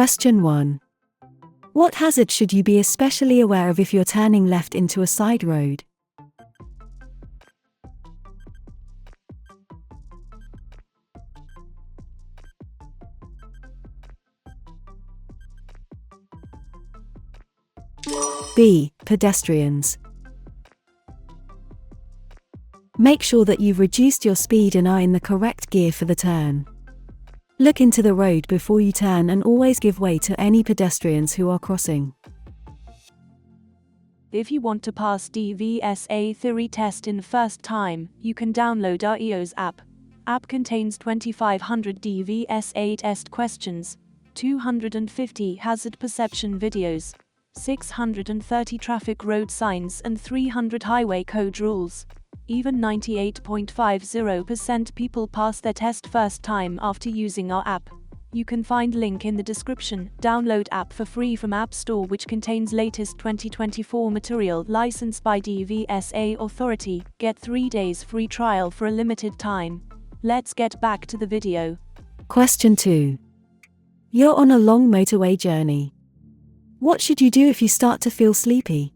Question 1. What hazard should you be especially aware of if you're turning left into a side road? B. Pedestrians. Make sure that you've reduced your speed and are in the correct gear for the turn. Look into the road before you turn and always give way to any pedestrians who are crossing. If you want to pass dvsa theory test in first time, you can download our EOS app. App contains 2500 dvsa test questions, 250 hazard perception videos, 630 traffic road signs and 300 highway code rules. Even 98.50% people pass their test first time after using our app. You can find link in the description. Download app for free from App Store, which contains latest 2024 material licensed by dvsa authority. Get 3 days free trial for a limited time. Let's get back to the video. Question 2. You're on a long motorway journey. What should you do if you start to feel sleepy?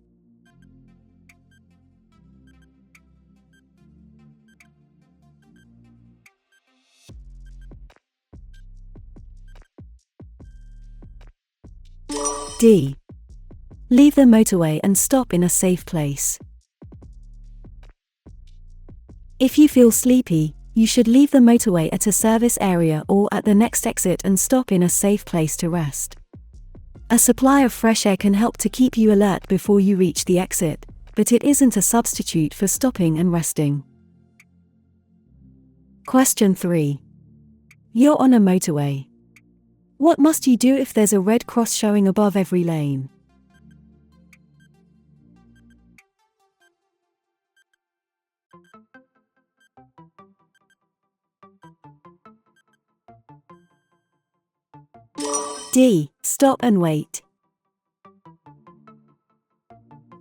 D. Leave the motorway and stop in a safe place. If you feel sleepy, you should leave the motorway at a service area or at the next exit and stop in a safe place to rest. A supply of fresh air can help to keep you alert before you reach the exit, but it isn't a substitute for stopping and resting. Question 3. You're on a motorway. What must you do if there's a red cross showing above every lane? D. Stop and wait.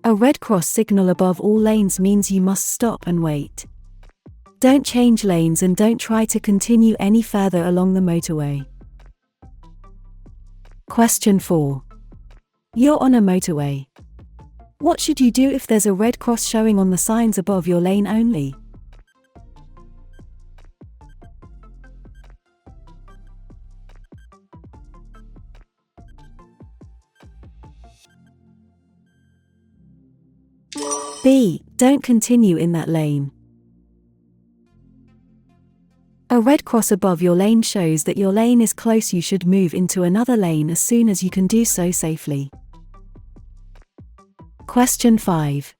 A red cross signal above all lanes means you must stop and wait. Don't change lanes and don't try to continue any further along the motorway. Question 4. You're on a motorway. What should you do if there's a red cross showing on the signs above your lane only? B. Don't continue in that lane. A red cross above your lane shows that your lane is close. You should move into another lane as soon as you can do so safely. Question 5.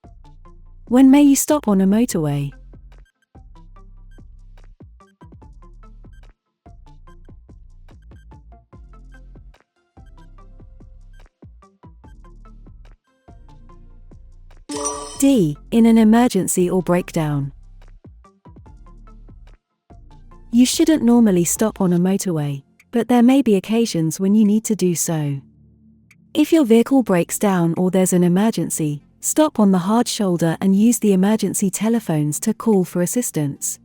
When may you stop on a motorway? D. In an emergency or breakdown. You shouldn't normally stop on a motorway, but there may be occasions when you need to do so. If your vehicle breaks down or there's an emergency, stop on the hard shoulder and use the emergency telephones to call for assistance.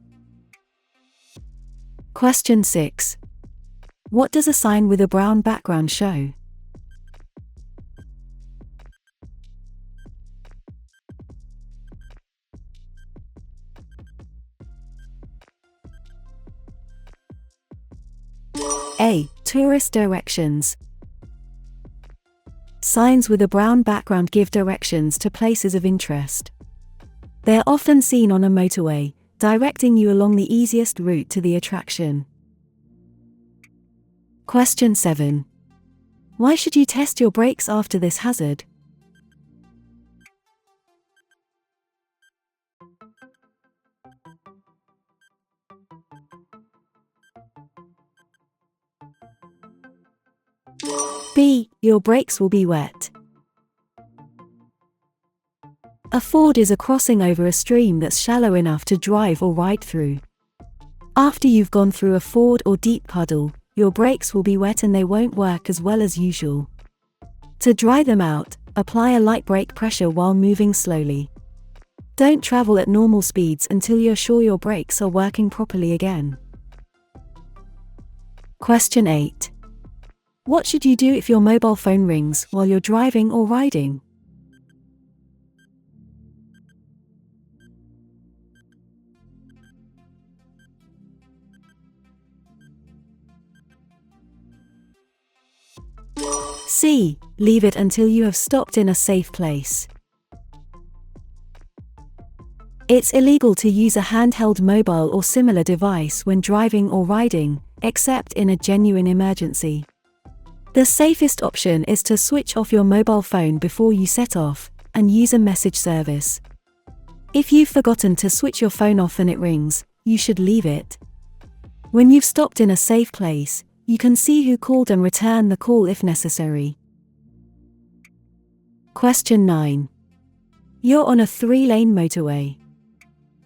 Question 6. What does a sign with a brown background show? A. Tourist directions. Signs with a brown background give directions to places of interest. They are often seen on a motorway, directing you along the easiest route to the attraction. Question 7. Why should you test your brakes after this hazard? B. Your brakes will be wet. A ford is a crossing over a stream that's shallow enough to drive or ride through. After you've gone through a ford or deep puddle, your brakes will be wet and they won't work as well as usual. To dry them out, apply a light brake pressure while moving slowly. Don't travel at normal speeds until you're sure your brakes are working properly again. Question 8. What should you do if your mobile phone rings while you're driving or riding? C. Leave it until you have stopped in a safe place. It's illegal to use a handheld mobile or similar device when driving or riding, except in a genuine emergency. The safest option is to switch off your mobile phone before you set off, and use a message service. If you've forgotten to switch your phone off and it rings, you should leave it. When you've stopped in a safe place, you can see who called and return the call if necessary. Question 9. You're on a 3-lane motorway.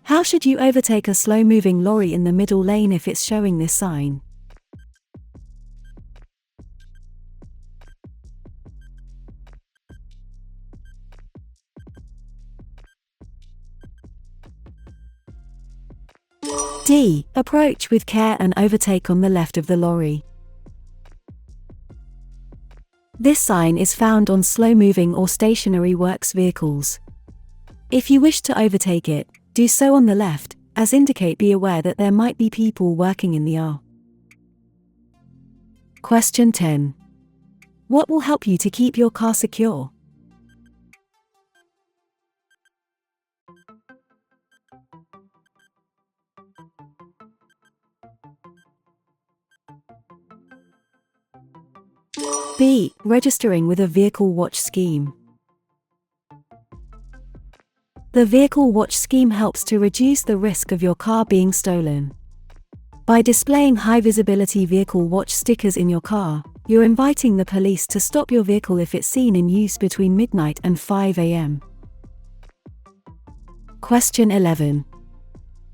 How should you overtake a slow-moving lorry in the middle lane if it's showing this sign? D. Approach with care and overtake on the left of the lorry. This sign is found on slow-moving or stationary works vehicles. If you wish to overtake it, do so on the left, as indicate be aware that there might be people working in the R. Question 10. What will help you to keep your car secure? B. Registering with a vehicle watch scheme. The vehicle watch scheme helps to reduce the risk of your car being stolen. By displaying high-visibility vehicle watch stickers in your car, you're inviting the police to stop your vehicle if it's seen in use between midnight and 5 a.m. Question 11.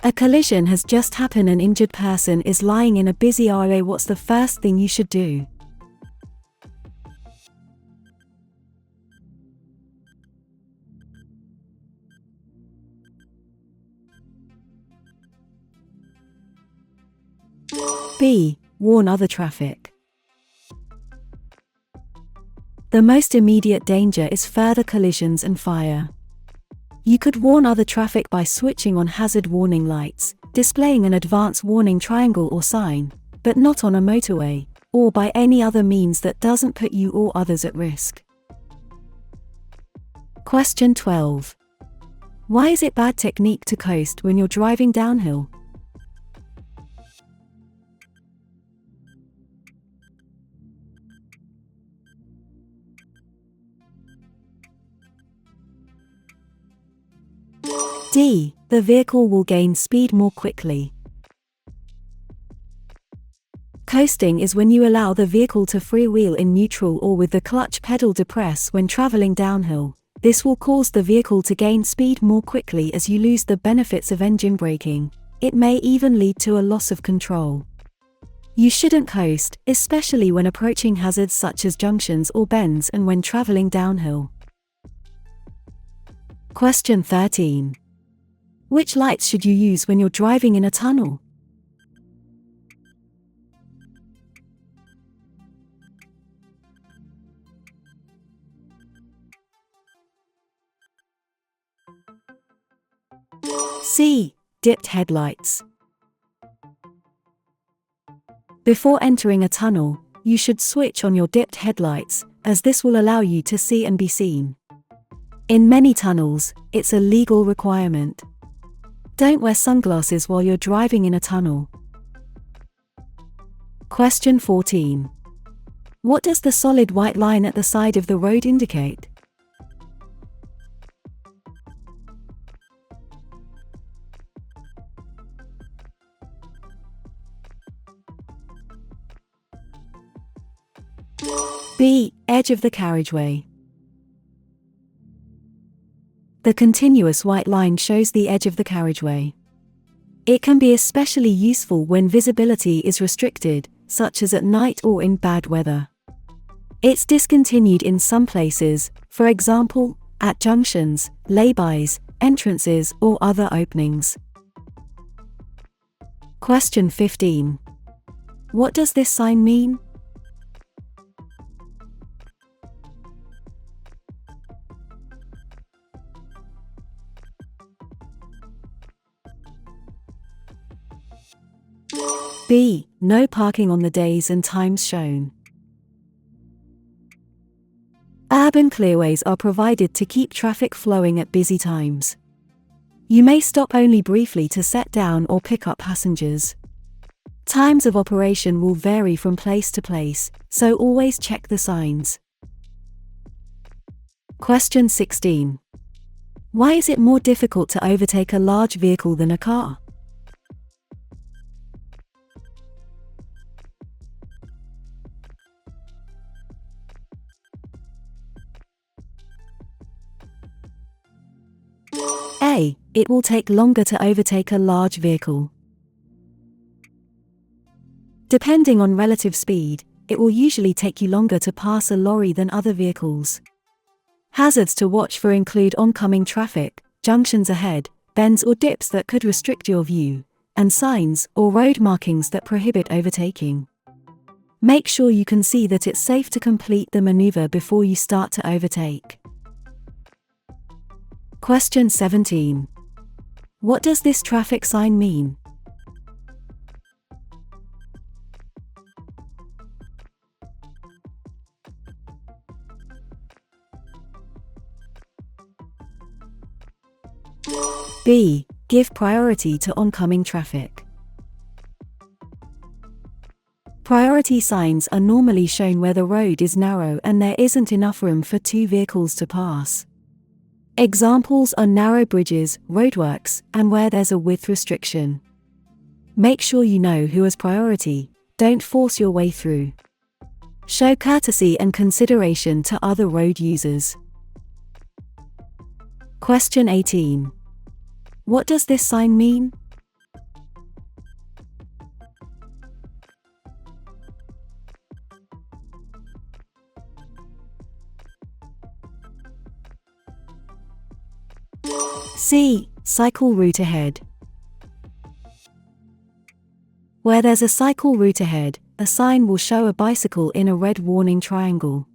A collision has just happened. An injured person is lying in a busy area. What's the first thing you should do? B. Warn other traffic. The most immediate danger is further collisions and fire. You could warn other traffic by switching on hazard warning lights, displaying an advance warning triangle or sign, but not on a motorway, or by any other means that doesn't put you or others at risk. Question 12. Why is it bad technique to coast when you're driving downhill? D. The vehicle will gain speed more quickly. Coasting is when you allow the vehicle to freewheel in neutral or with the clutch pedal depressed when traveling downhill. This will cause the vehicle to gain speed more quickly as you lose the benefits of engine braking. It may even lead to a loss of control. You shouldn't coast, especially when approaching hazards such as junctions or bends and when traveling downhill. Question 13. Which lights should you use when you're driving in a tunnel? C. Dipped headlights. Before entering a tunnel, you should switch on your dipped headlights, as this will allow you to see and be seen. In many tunnels, it's a legal requirement. Don't wear sunglasses while you're driving in a tunnel. Question 14. What does the solid white line at the side of the road indicate? B. Edge of the carriageway. The continuous white line shows the edge of the carriageway. It can be especially useful when visibility is restricted, such as at night or in bad weather. It's discontinued in some places, for example, at junctions, lay-bys, entrances, or other openings. Question 15. What does this sign mean? B. No parking on the days and times shown. Urban clearways are provided to keep traffic flowing at busy times. You may stop only briefly to set down or pick up passengers. Times of operation will vary from place to place, so always check the signs. Question 16. Why is it more difficult to overtake a large vehicle than a car? A. It will take longer to overtake a large vehicle. Depending on relative speed, it will usually take you longer to pass a lorry than other vehicles. Hazards to watch for include oncoming traffic, junctions ahead, bends or dips that could restrict your view, and signs or road markings that prohibit overtaking. Make sure you can see that it's safe to complete the maneuver before you start to overtake. Question 17. What does this traffic sign mean? B. Give priority to oncoming traffic. Priority signs are normally shown where the road is narrow and there isn't enough room for two vehicles to pass. Examples are narrow bridges, roadworks, and where there's a width restriction. Make sure you know who has priority, don't force your way through. Show courtesy and consideration to other road users. Question 18. What does this sign mean? C. Cycle route ahead. Where there's a cycle route ahead, a sign will show a bicycle in a red warning triangle.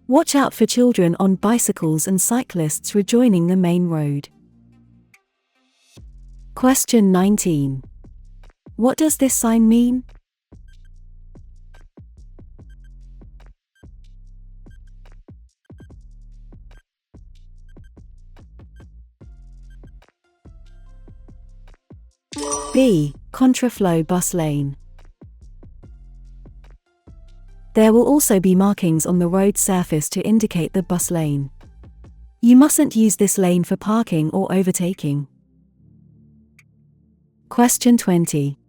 Watch out for children on bicycles and cyclists rejoining the main road. Question 19. What does this sign mean? B. Contraflow bus lane. There will also be markings on the road surface to indicate the bus lane. You mustn't use this lane for parking or overtaking. Question 20.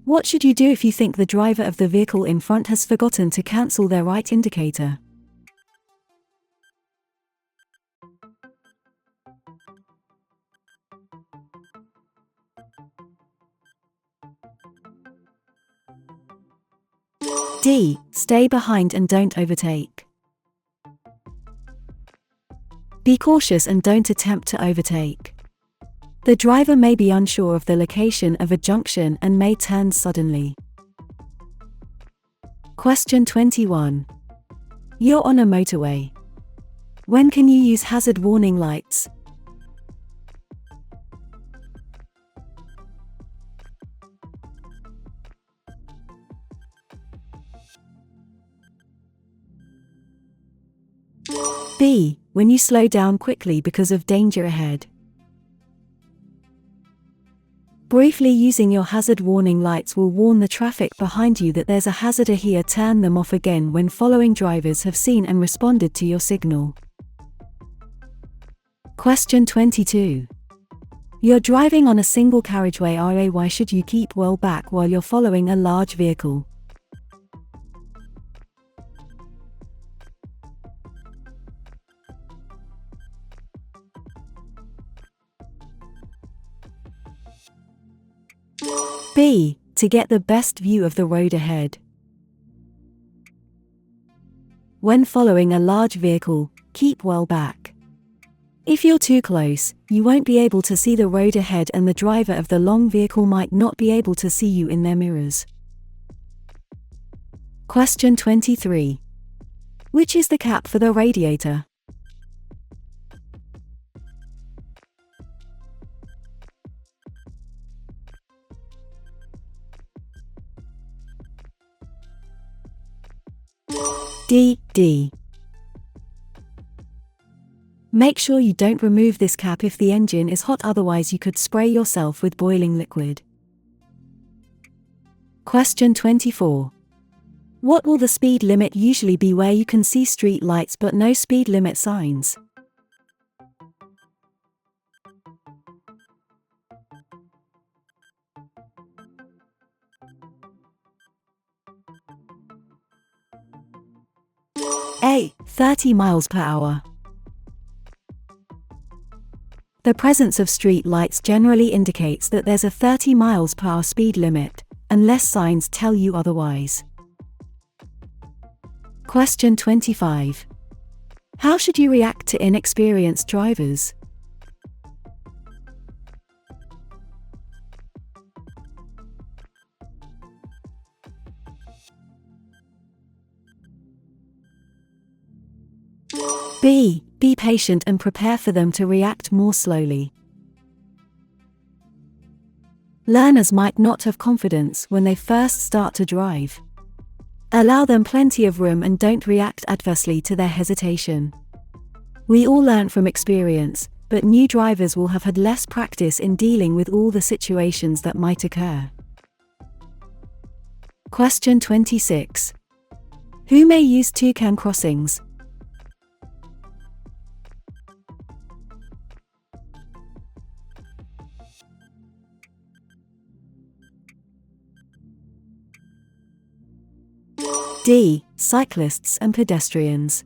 What should you do if you think the driver of the vehicle in front has forgotten to cancel their right indicator? D. Stay behind and don't overtake. Be cautious and don't attempt to overtake. The driver may be unsure of the location of a junction and may turn suddenly. Question 21. You're on a motorway. When can you use hazard warning lights? B. When you slow down quickly because of danger ahead. Briefly using your hazard warning lights will warn the traffic behind you that there's a hazard here. Turn them off again when following drivers have seen and responded to your signal. Question 22. You're driving on a single carriageway area. Why should you keep well back while you're following a large vehicle? B. To get the best view of the road ahead. When following a large vehicle, keep well back. If you're too close, you won't be able to see the road ahead and the driver of the long vehicle might not be able to see you in their mirrors. Question 23. Which is the cap for the radiator? D. Make sure you don't remove this cap if the engine is hot, otherwise you could spray yourself with boiling liquid. Question 24. What will the speed limit usually be where you can see street lights but no speed limit signs? A. 30 miles per hour. The presence of street lights generally indicates that there's a 30 miles per hour speed limit, unless signs tell you otherwise. Question 25. How should you react to inexperienced drivers? B. Be patient and prepare for them to react more slowly. Learners might not have confidence when they first start to drive. Allow them plenty of room and don't react adversely to their hesitation. We all learn from experience, but new drivers will have had less practice in dealing with all the situations that might occur. Question 26. Who may use 2 cam crossings? D. Cyclists and pedestrians.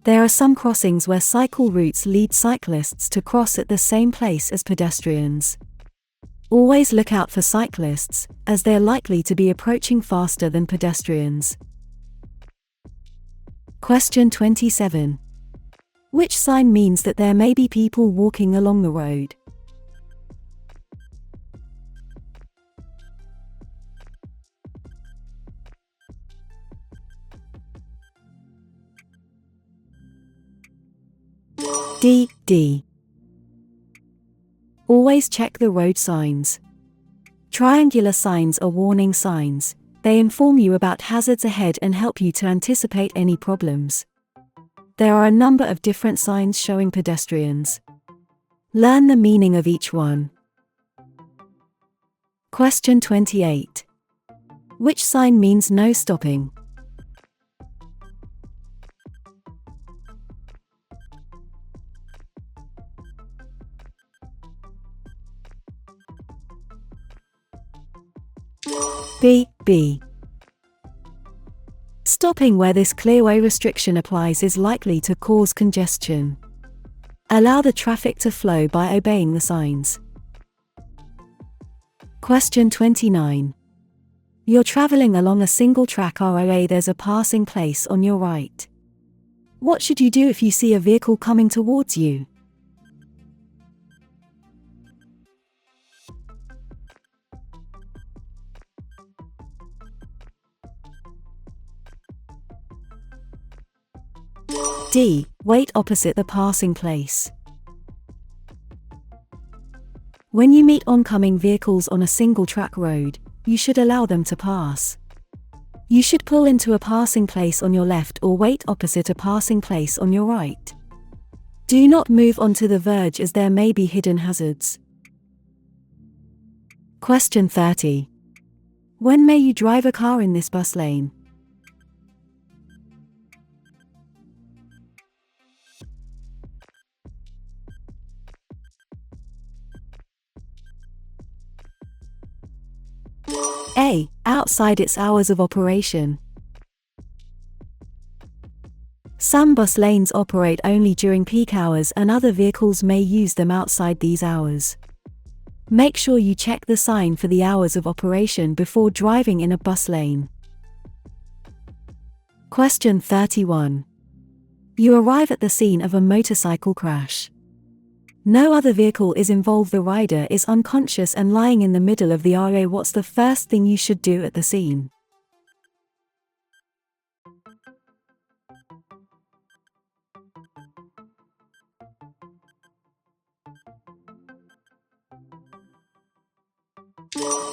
There are some crossings where cycle routes lead cyclists to cross at the same place as pedestrians. Always look out for cyclists, as they're likely to be approaching faster than pedestrians. Question 27. Which sign means that there may be people walking along the road? D. Always check the road signs. Triangular signs are warning signs. They inform you about hazards ahead and help you to anticipate any problems. There are a number of different signs showing pedestrians. Learn the meaning of each one. Question 28. Which sign means no stopping? B. Stopping where this clearway restriction applies is likely to cause congestion. Allow the traffic to flow by obeying the signs. Question 29. You're traveling along a single track ROA. There's a passing place on your right. What should you do if you see a vehicle coming towards you? D. Wait opposite the passing place. When you meet oncoming vehicles on a single-track road, you should allow them to pass. You should pull into a passing place on your left or wait opposite a passing place on your right. Do not move onto the verge as there may be hidden hazards. Question 30. When may you drive a car in this bus lane? A. Outside its hours of operation. Some bus lanes operate only during peak hours and other vehicles may use them outside these hours. Make sure you check the sign for the hours of operation before driving in a bus lane. Question 31. You arrive at the scene of a motorcycle crash. No other vehicle is involved. The rider is unconscious and lying in the middle of the area. What's the first thing you should do at the scene?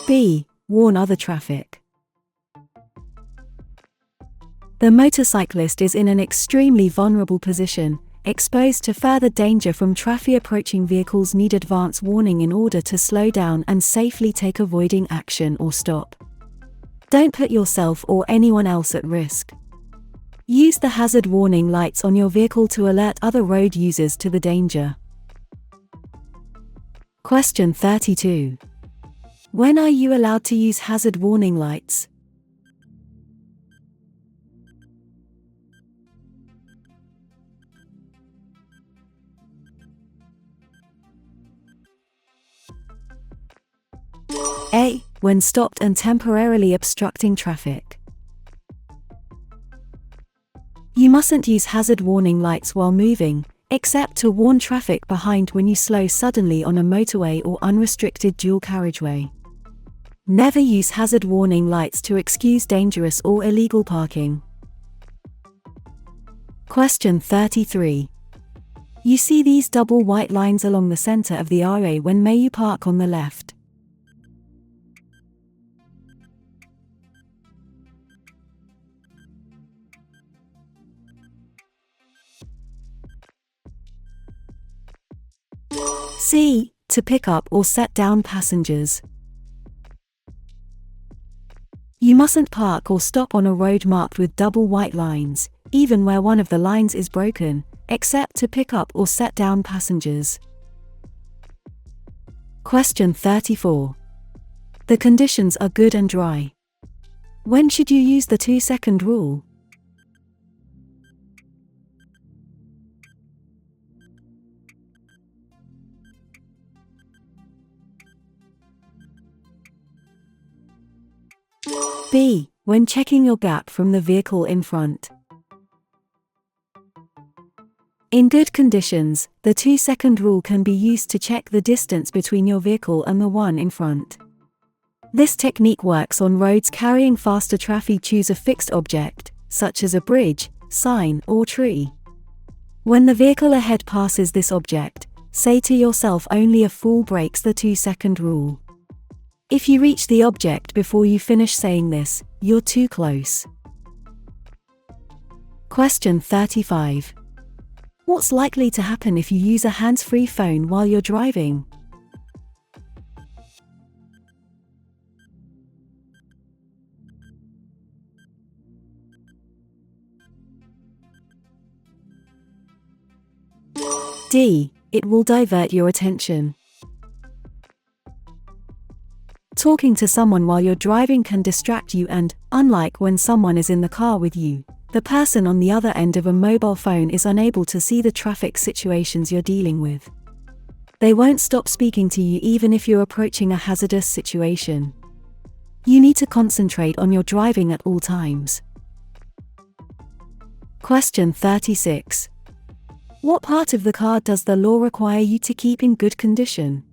B. Warn other traffic. The motorcyclist is in an extremely vulnerable position, exposed to further danger from traffic. Approaching vehicles need advance warning in order to slow down and safely take avoiding action or stop. Don't put yourself or anyone else at risk. Use the hazard warning lights on your vehicle to alert other road users to the danger. Question 32. When are you allowed to use hazard warning lights? A. When stopped and temporarily obstructing traffic. You mustn't use hazard warning lights while moving, except to warn traffic behind when you slow suddenly on a motorway or unrestricted dual carriageway. Never use hazard warning lights to excuse dangerous or illegal parking. Question 33. You see these double white lines along the center of the area. When may you park on the left? C. To pick up or set down passengers. You mustn't park or stop on a road marked with double white lines, even where one of the lines is broken, except to pick up or set down passengers. Question 34. The conditions are good and dry. When should you use the 2-second rule? B. When checking your gap from the vehicle in front. In good conditions, the 2-second rule can be used to check the distance between your vehicle and the one in front. This technique works on roads carrying faster traffic. Choose a fixed object, such as a bridge, sign, or tree. When the vehicle ahead passes this object, say to yourself only a fool breaks the 2-second rule. If you reach the object before you finish saying this, you're too close. Question 35. What's likely to happen if you use a hands-free phone while you're driving? D. It will divert your attention. Talking to someone while you're driving can distract you and, unlike when someone is in the car with you, the person on the other end of a mobile phone is unable to see the traffic situations you're dealing with. They won't stop speaking to you even if you're approaching a hazardous situation. You need to concentrate on your driving at all times. Question 36. What part of the car does the law require you to keep in good condition?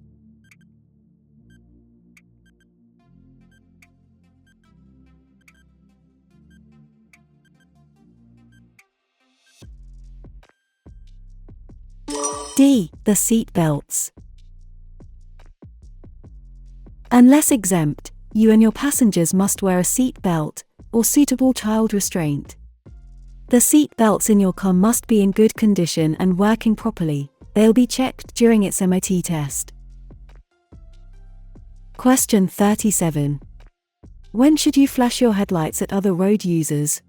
D. The seat belts. Unless exempt, you and your passengers must wear a seat belt, or suitable child restraint. The seat belts in your car must be in good condition and working properly. They'll be checked during its MOT test. Question 37. When should you flash your headlights at other road users?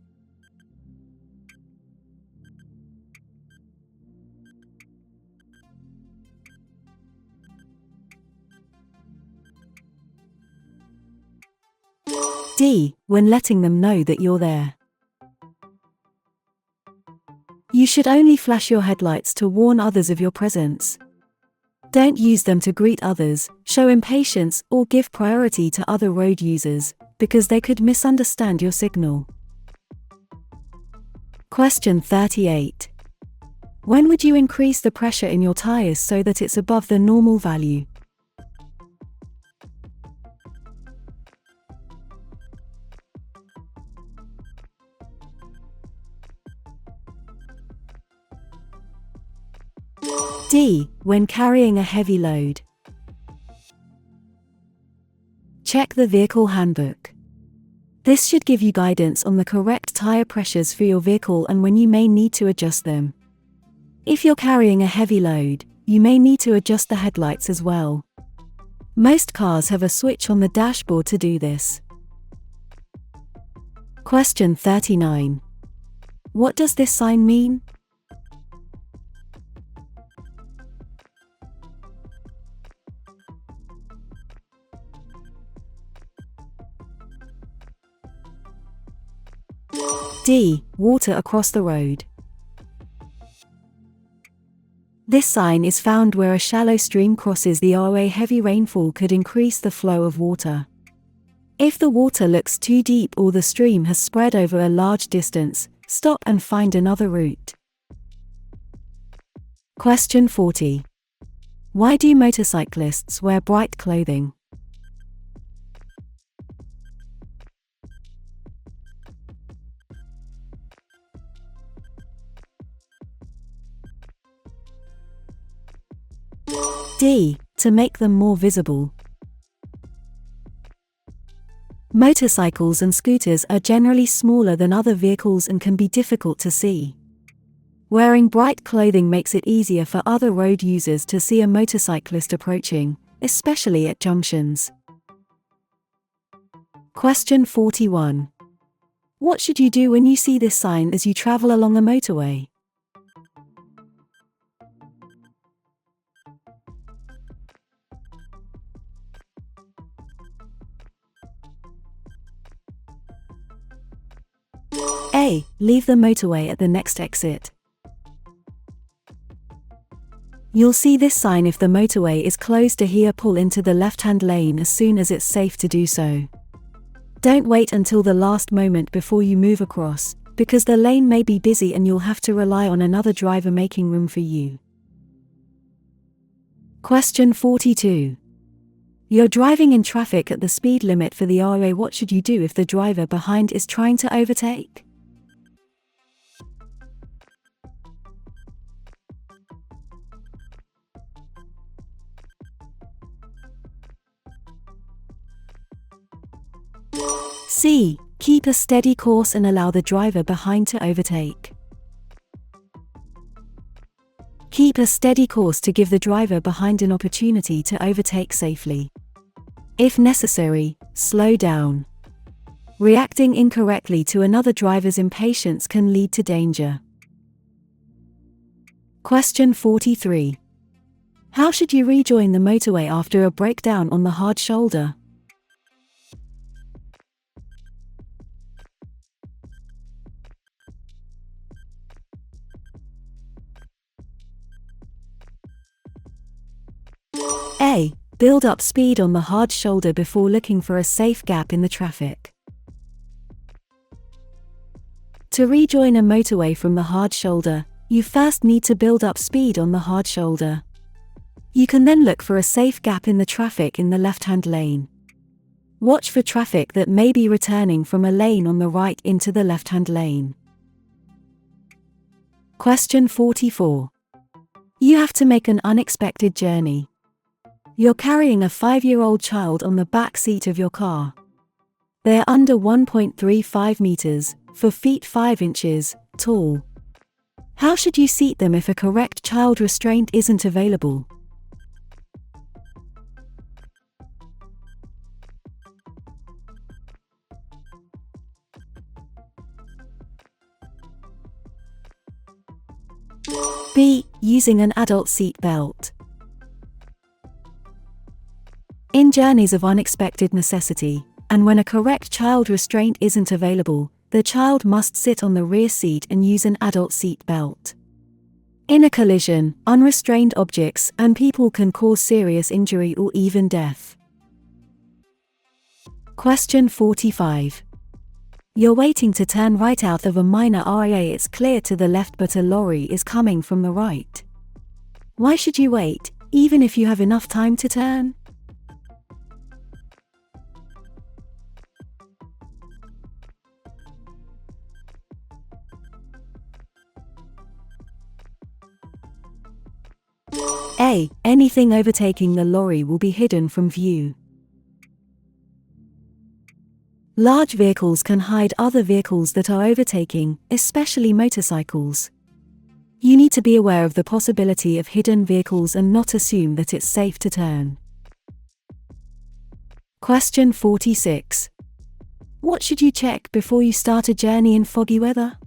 D. When letting them know that you're there. You should only flash your headlights to warn others of your presence. Don't use them to greet others, show impatience, or give priority to other road users, because they could misunderstand your signal. Question 38. When would you increase the pressure in your tires so that it's above the normal value? D. When carrying a heavy load. Check the vehicle handbook. This should give you guidance on the correct tire pressures for your vehicle and when you may need to adjust them. If you're carrying a heavy load, you may need to adjust the headlights as well. Most cars have a switch on the dashboard to do this. Question 39. What does this sign mean? D. Water across the road. This sign is found where a shallow stream crosses the road. Heavy rainfall could increase the flow of water. If the water looks too deep or the stream has spread over a large distance, stop and find another route. Question 40. Why do motorcyclists wear bright clothing? D. To make them more visible. Motorcycles and scooters are generally smaller than other vehicles and can be difficult to see. Wearing bright clothing makes it easier for other road users to see a motorcyclist approaching, especially at junctions. Question 41. What should you do when you see this sign as you travel along a motorway? A. Leave the motorway at the next exit. You'll see this sign if the motorway is closed to here. Pull into the left-hand lane as soon as it's safe to do so. Don't wait until the last moment before you move across, because the lane may be busy and you'll have to rely on another driver making room for you. Question 42. You're driving in traffic at the speed limit for the road. What should you do if the driver behind is trying to overtake? C. Keep a steady course and allow the driver behind to overtake. Keep a steady course to give the driver behind an opportunity to overtake safely. If necessary, slow down. Reacting incorrectly to another driver's impatience can lead to danger. Question 43. How should you rejoin the motorway after a breakdown on the hard shoulder? A. Build up speed on the hard shoulder before looking for a safe gap in the traffic. To rejoin a motorway from the hard shoulder, you first need to build up speed on the hard shoulder. You can then look for a safe gap in the traffic in the left-hand lane. Watch for traffic that may be returning from a lane on the right into the left-hand lane. Question 44. You have to make an unexpected journey. You're carrying a 5-year-old child on the back seat of your car. They're under 1.35 meters, 4 feet 5 inches, tall. How should you seat them if a correct child restraint isn't available? B. Using an adult seat belt. In journeys of unexpected necessity, and when a correct child restraint isn't available, the child must sit on the rear seat and use an adult seat belt. In a collision, unrestrained objects and people can cause serious injury or even death. Question 45. You're waiting to turn right out of a minor road. It's clear to the left but a lorry is coming from the right. Why should you wait, even if you have enough time to turn? A. Anything overtaking the lorry will be hidden from view. Large vehicles can hide other vehicles that are overtaking, especially motorcycles. You need to be aware of the possibility of hidden vehicles and not assume that it's safe to turn. Question 46. What should you check before you start a journey in foggy weather?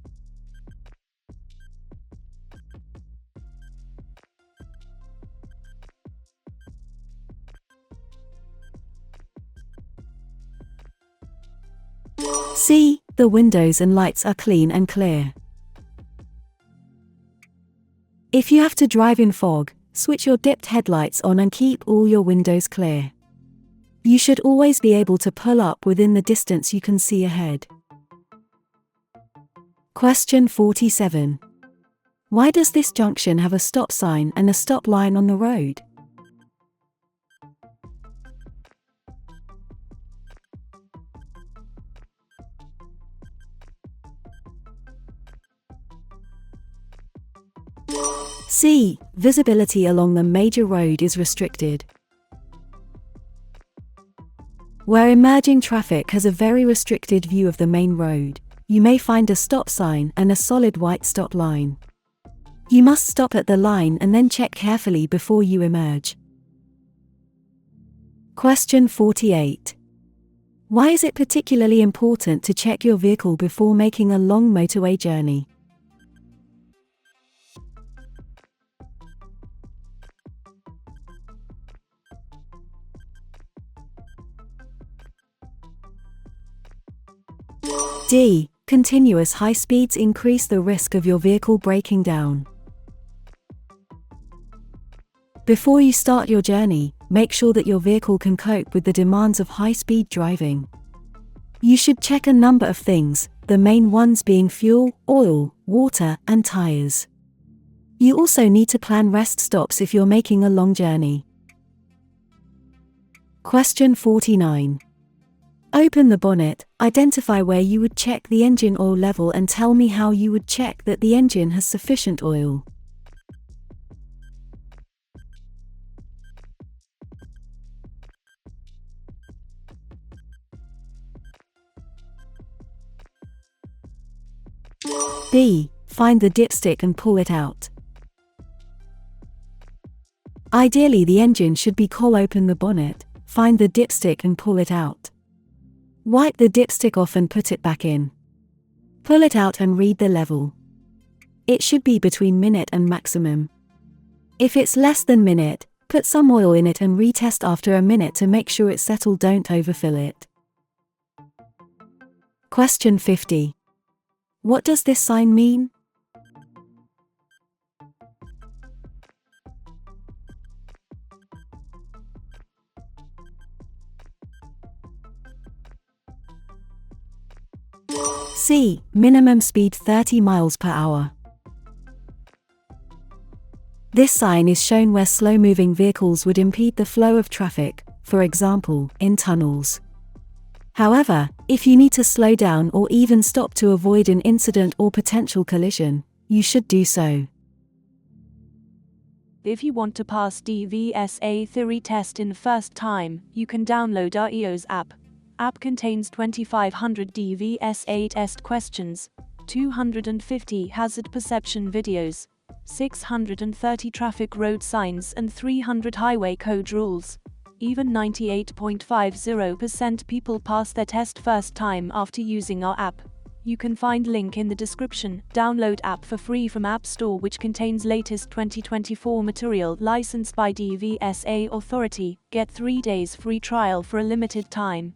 C. The windows and lights are clean and clear. If you have to drive in fog, switch your dipped headlights on and keep all your windows clear. You should always be able to pull up within the distance you can see ahead. Question 47. Why does this junction have a stop sign and a stop line on the road? C. Visibility along the major road is restricted. Where emerging traffic has a very restricted view of the main road, you may find a stop sign and a solid white stop line. You must stop at the line and then check carefully before you emerge. Question 48. Why is it particularly important to check your vehicle before making a long motorway journey? D. Continuous high speeds increase the risk of your vehicle breaking down. Before you start your journey, make sure that your vehicle can cope with the demands of high-speed driving. You should check a number of things, the main ones being fuel, oil, water, and tires. You also need to plan rest stops if you're making a long journey. Question 49. Open the bonnet, identify where you would check the engine oil level and tell me how you would check that the engine has sufficient oil. B. Find the dipstick and pull it out. Ideally, the engine should be cold. Open the bonnet, find the dipstick and pull it out. Wipe the dipstick off and put it back in. Pull it out and read the level. It should be between minute and maximum. If it's less than minute, put some oil in it and retest after a minute to make sure it's settled. Don't overfill it. Question 50. What does this sign mean? C. Minimum speed 30 miles per hour. This sign is shown where slow-moving vehicles would impede the flow of traffic, for example, in tunnels. However, if you need to slow down or even stop to avoid an incident or potential collision, you should do so. If you want to pass dvsa theory test in first time, you can download our EOS app. App contains 2500 dvsa test questions, 250 hazard perception videos, 630 traffic road signs and 300 highway code rules. Even 98.50% people pass their test first time after using our app. You can find link in the description. Download app for free from App Store, which contains latest 2024 material licensed by DVSA authority. Get 3 days free trial for a limited time.